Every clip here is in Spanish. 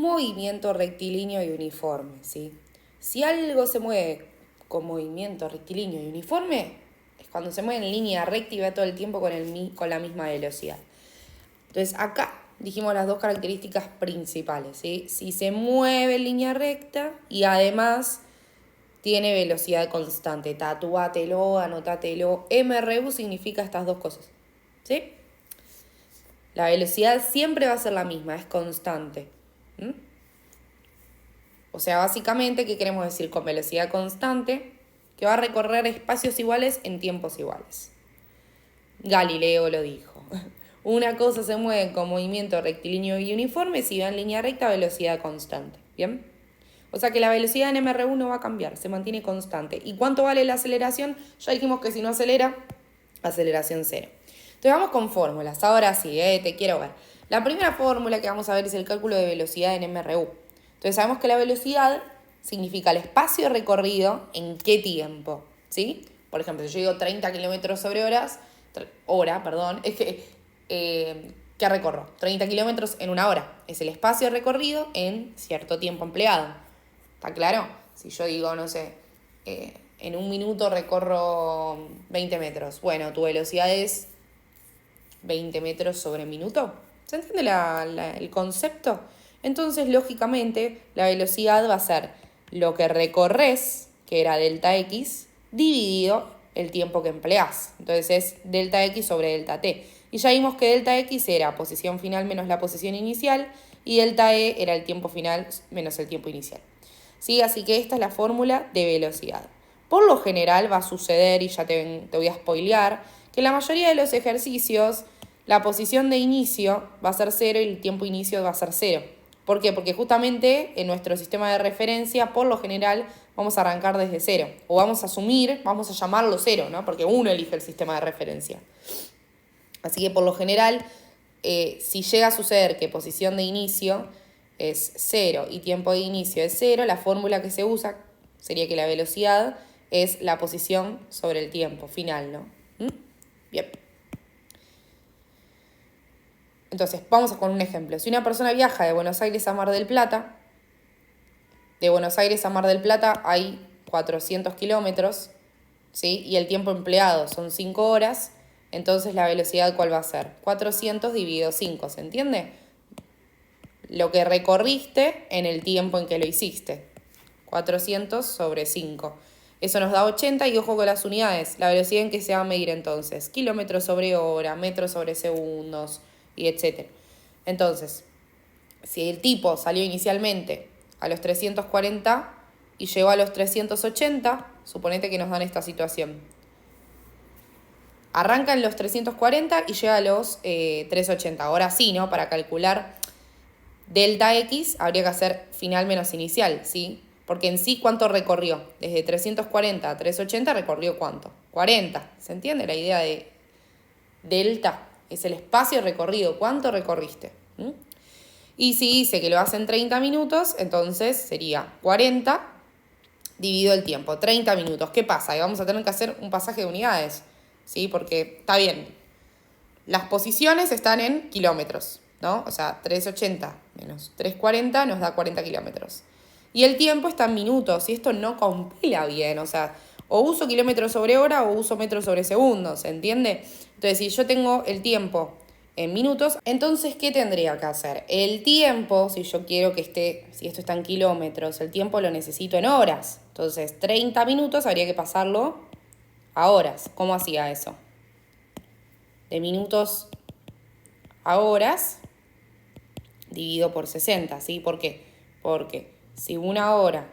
movimiento rectilíneo y uniforme, ¿sí? Si algo se mueve con movimiento rectilíneo y uniforme, es cuando se mueve en línea recta y va todo el tiempo con la misma velocidad. Entonces acá dijimos las dos características principales, ¿sí? Si se mueve en línea recta y además tiene velocidad constante. Tatúatelo, anótatelo. MRU significa estas dos cosas, ¿sí? La velocidad siempre va a ser la misma, es constante. O sea, básicamente, ¿qué queremos decir con velocidad constante? Que va a recorrer espacios iguales en tiempos iguales. Galileo lo dijo. Una cosa se mueve con movimiento rectilíneo y uniforme si va en línea recta a velocidad constante. ¿Bien? O sea que la velocidad en MR1 no va a cambiar, se mantiene constante. ¿Y cuánto vale la aceleración? Ya dijimos que si no acelera, aceleración cero. Entonces vamos con fórmulas. Ahora sí, te quiero ver. La primera fórmula que vamos a ver es el cálculo de velocidad en MRU. Entonces sabemos que la velocidad significa el espacio recorrido en qué tiempo, ¿sí? Por ejemplo, si yo digo 30 kilómetros sobre hora, es que ¿qué recorro? 30 kilómetros en una hora. Es el espacio recorrido en cierto tiempo empleado. ¿Está claro? Si yo digo, no sé, en un minuto recorro 20 metros. Bueno, tu velocidad es 20 metros sobre minuto. ¿Se entiende el concepto? Entonces, lógicamente, la velocidad va a ser lo que recorres, que era delta x, dividido el tiempo que empleás. Entonces es delta x sobre delta t. Y ya vimos que delta x era posición final menos la posición inicial y delta e era el tiempo final menos el tiempo inicial. ¿Sí? Así que esta es la fórmula de velocidad. Por lo general va a suceder, y ya te voy a spoilear, que la mayoría de los ejercicios la posición de inicio va a ser 0 y el tiempo inicio va a ser 0. ¿Por qué? Porque justamente en nuestro sistema de referencia, por lo general, vamos a arrancar desde 0. O vamos a asumir, vamos a llamarlo 0, ¿no? Porque uno elige el sistema de referencia. Así que por lo general, si llega a suceder que posición de inicio es 0 y tiempo de inicio es 0, la fórmula que se usa sería que la velocidad es la posición sobre el tiempo final, ¿no? Bien. Entonces, vamos con un ejemplo. Si una persona viaja de Buenos Aires a Mar del Plata, de Buenos Aires a Mar del Plata hay 400 kilómetros, ¿sí? Y el tiempo empleado son 5 horas, entonces la velocidad, ¿cuál va a ser? 400 dividido 5, ¿se entiende? Lo que recorriste en el tiempo en que lo hiciste. 400 sobre 5. Eso nos da 80 y ojo con las unidades. La velocidad en que se va a medir entonces. Kilómetros sobre hora, metros sobre segundos, y etc. Entonces, si el tipo salió inicialmente a los 340 y llegó a los 380, suponete que nos dan esta situación. Arranca en los 340 y llega a los 380. Ahora sí, ¿no? Para calcular delta x habría que hacer final menos inicial, ¿sí? Porque en sí, ¿cuánto recorrió? Desde 340 a 380 recorrió ¿cuánto? 40. ¿Se entiende la idea de delta? Es el espacio recorrido. ¿Cuánto recorriste? Y si dice que lo hace en 30 minutos, entonces sería 40 dividido el tiempo. 30 minutos. ¿Qué pasa? Y vamos a tener que hacer un pasaje de unidades, ¿sí? Porque está bien. Las posiciones están en kilómetros, ¿no? O sea, 380 menos 340 nos da 40 kilómetros. Y el tiempo está en minutos, y esto no compila bien, o sea, o uso kilómetros sobre hora o uso metros sobre segundo, ¿se entiende? Entonces, si yo tengo el tiempo en minutos, entonces, ¿qué tendría que hacer? El tiempo, si yo quiero que esté, si esto está en kilómetros, el tiempo lo necesito en horas. Entonces, 30 minutos habría que pasarlo a horas. ¿Cómo hacía eso? De minutos a horas dividido por 60, ¿sí? ¿Por qué? Porque si una hora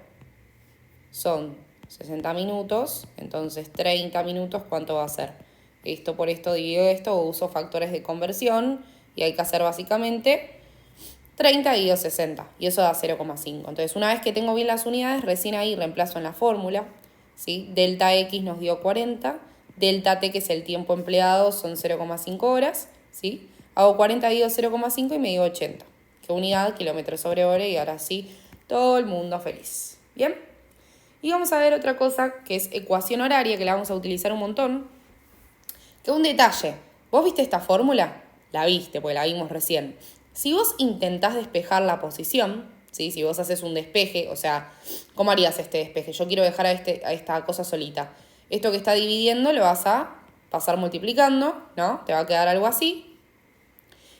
son 60 minutos, entonces 30 minutos, ¿cuánto va a ser? Esto por esto dividido esto, o uso factores de conversión, y hay que hacer básicamente 30 dividido 60, y eso da 0,5. Entonces, una vez que tengo bien las unidades, recién ahí reemplazo en la fórmula, ¿sí? Delta X nos dio 40, delta T, que es el tiempo empleado, son 0,5 horas, ¿sí? Hago 40 dividido 0,5 y me dio 80. ¿Qué unidad? Kilómetros sobre hora, y ahora sí, todo el mundo feliz. ¿Bien? Y vamos a ver otra cosa que es ecuación horaria, que la vamos a utilizar un montón. Que un detalle, ¿vos viste esta fórmula? La viste, porque la vimos recién. Si vos intentás despejar la posición, ¿sí? Si vos haces un despeje, o sea, ¿cómo harías este despeje? Yo quiero dejar a esta cosa solita. Esto que está dividiendo lo vas a pasar multiplicando, ¿no? Te va a quedar algo así.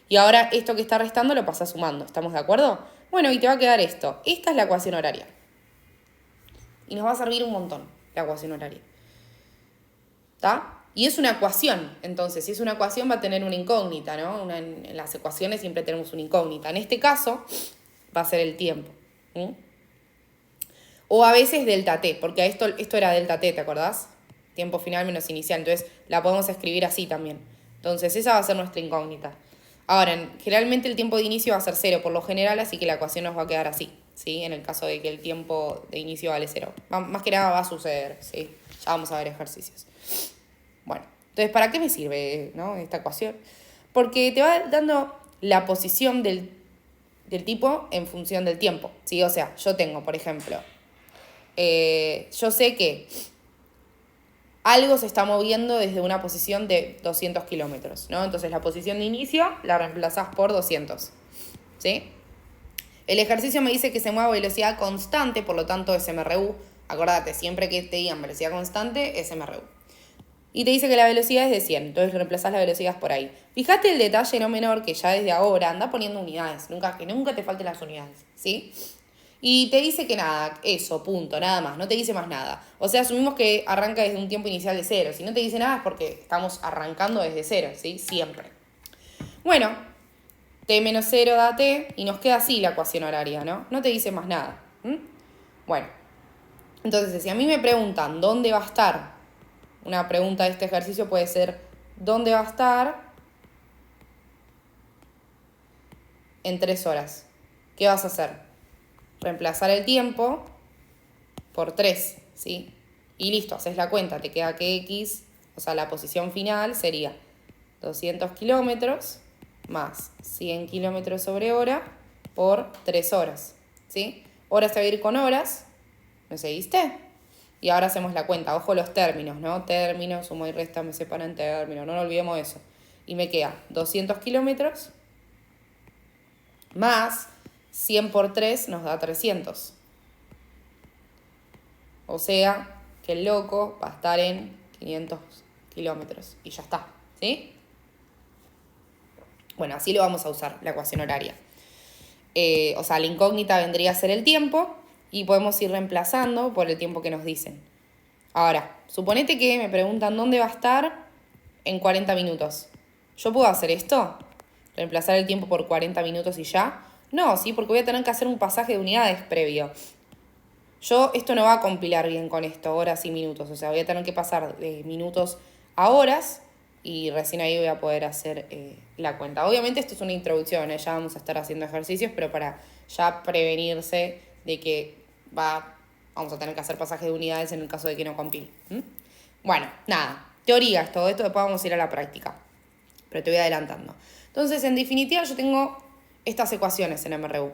Y ahora esto que está restando lo pasas sumando, ¿estamos de acuerdo? Bueno, y te va a quedar esto. Esta es la ecuación horaria. Y nos va a servir un montón la ecuación horaria. ¿Está? Y es una ecuación, entonces, si es una ecuación va a tener una incógnita, ¿no? En las ecuaciones siempre tenemos una incógnita. En este caso va a ser el tiempo. O a veces delta t, porque esto era delta t, ¿te acordás? Tiempo final menos inicial, entonces la podemos escribir así también. Entonces esa va a ser nuestra incógnita. Ahora, generalmente el tiempo de inicio va a ser 0 por lo general, así que la ecuación nos va a quedar así, ¿sí? En el caso de que el tiempo de inicio vale 0. Más que nada va a suceder, ¿sí? Ya vamos a ver ejercicios. Bueno, entonces, ¿para qué me sirve, ¿no? Esta ecuación? Porque te va dando la posición del tipo en función del tiempo, ¿sí? O sea, yo tengo, por ejemplo, yo sé que algo se está moviendo desde una posición de 200 kilómetros, ¿no? Entonces la posición de inicio la reemplazás por 200, ¿sí? El ejercicio me dice que se mueve a velocidad constante, por lo tanto es MRU. Acordate, siempre que te digan velocidad constante es MRU. Y te dice que la velocidad es de 100, entonces reemplazás la velocidad por ahí. Fíjate el detalle no menor que ya desde ahora anda poniendo unidades, que nunca te falten las unidades, ¿sí? Y te dice que nada, eso, punto, nada más, no te dice más nada. O sea, asumimos que arranca desde un tiempo inicial de 0. Si no te dice nada es porque estamos arrancando desde 0, ¿sí? Siempre. Bueno, t menos 0 da t y nos queda así la ecuación horaria, ¿no? No te dice más nada. Bueno, entonces si a mí me preguntan dónde va a estar, una pregunta de este ejercicio puede ser ¿dónde va a estar en 3 horas? ¿Qué vas a hacer? Reemplazar el tiempo por 3, ¿sí? Y listo, haces la cuenta, te queda que x, o sea, la posición final sería 200 kilómetros más 100 kilómetros sobre hora por 3 horas, ¿sí? Horas se va a ir con horas, ¿me seguiste? Y ahora hacemos la cuenta, ojo los términos, ¿no? Términos, suma y resta, me separan términos, no olvidemos eso. Y me queda 200 kilómetros más 100 por 3 nos da 300. O sea, que el loco va a estar en 500 kilómetros y ya está, ¿sí? Bueno, así lo vamos a usar, la ecuación horaria. O sea, la incógnita vendría a ser el tiempo y podemos ir reemplazando por el tiempo que nos dicen. Ahora, suponete que me preguntan dónde va a estar en 40 minutos. ¿Yo puedo hacer esto? ¿Reemplazar el tiempo por 40 minutos y ya? No, sí, porque voy a tener que hacer un pasaje de unidades previo. Esto no va a compilar bien con esto, horas y minutos. O sea, voy a tener que pasar de minutos a horas y recién ahí voy a poder hacer la cuenta. Obviamente esto es una introducción, ya vamos a estar haciendo ejercicios, pero para ya prevenirse de que vamos a tener que hacer pasaje de unidades en el caso de que no compile. Bueno, nada, teorías, todo esto, después vamos a ir a la práctica, pero te voy adelantando. Entonces, en definitiva, yo tengo estas ecuaciones en MRU.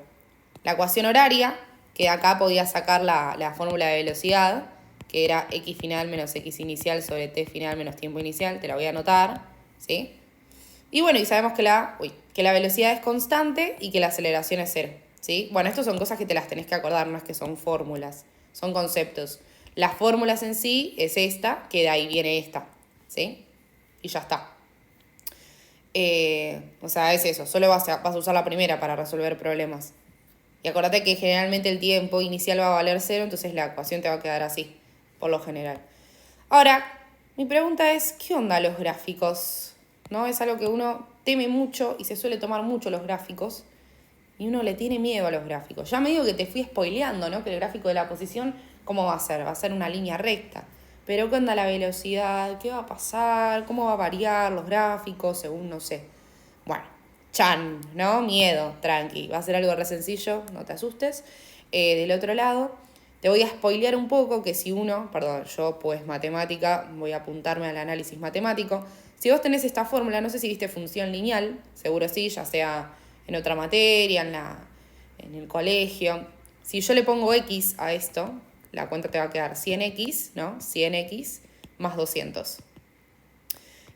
La ecuación horaria, que acá podía sacar la fórmula de velocidad, que era x final menos x inicial sobre t final menos tiempo inicial, te la voy a anotar, ¿sí? Y bueno, y sabemos que la velocidad es constante y que la aceleración es 0, ¿sí? Bueno, estas son cosas que te las tenés que acordar, no es que son fórmulas, son conceptos. Las fórmulas en sí es esta, que de ahí viene esta, ¿sí? Y ya está. O sea, es eso, solo vas a usar la primera para resolver problemas. Y acuérdate que generalmente el tiempo inicial va a valer 0, entonces la ecuación te va a quedar así, por lo general. Ahora, mi pregunta es, ¿qué onda los gráficos? ¿No? Es algo que uno teme mucho y se suele tomar mucho los gráficos. Y uno le tiene miedo a los gráficos. Ya me digo que te fui spoileando, ¿no? Que el gráfico de la posición, ¿cómo va a ser? Va a ser una línea recta. Pero ¿qué onda la velocidad? ¿Qué va a pasar? ¿Cómo va a variar los gráficos? Según no sé. Bueno, ¿no? Miedo, tranqui. Va a ser algo re sencillo, no te asustes. Del otro lado, te voy a spoilear un poco que yo pues matemática, voy a apuntarme al análisis matemático. Si vos tenés esta fórmula, no sé si viste función lineal, seguro sí, ya sea en otra materia, en el colegio. Si yo le pongo x a esto, la cuenta te va a quedar 100x, ¿no? 100x más 200.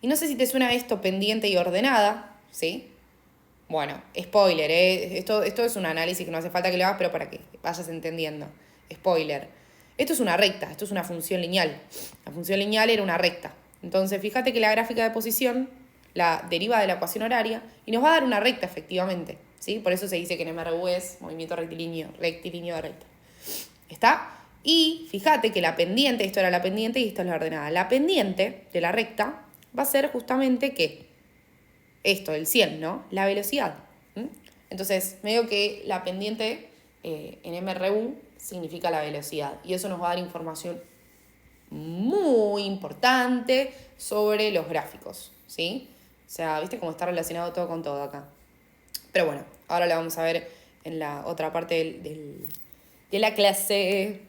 Y no sé si te suena esto pendiente y ordenada, ¿sí? Bueno, spoiler, ¿eh? Esto es un análisis que no hace falta que lo hagas, pero para que vayas entendiendo. Spoiler. Esto es una recta, esto es una función lineal. La función lineal era una recta. Entonces, fíjate que la gráfica de posición la deriva de la ecuación horaria y nos va a dar una recta, efectivamente. ¿Sí? Por eso se dice que en MRU es movimiento rectilíneo de recta. ¿Está? Y fíjate que la pendiente, esto era la pendiente y esto es la ordenada. La pendiente de la recta va a ser justamente ¿qué? Esto, el 100, ¿no? La velocidad. Entonces, medio que la pendiente en MRU significa la velocidad. Y eso nos va a dar información muy importante sobre los gráficos, ¿sí? O sea, ¿viste cómo está relacionado todo con todo acá? Pero bueno, ahora la vamos a ver en la otra parte de la clase.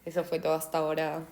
Eso fue todo hasta ahora.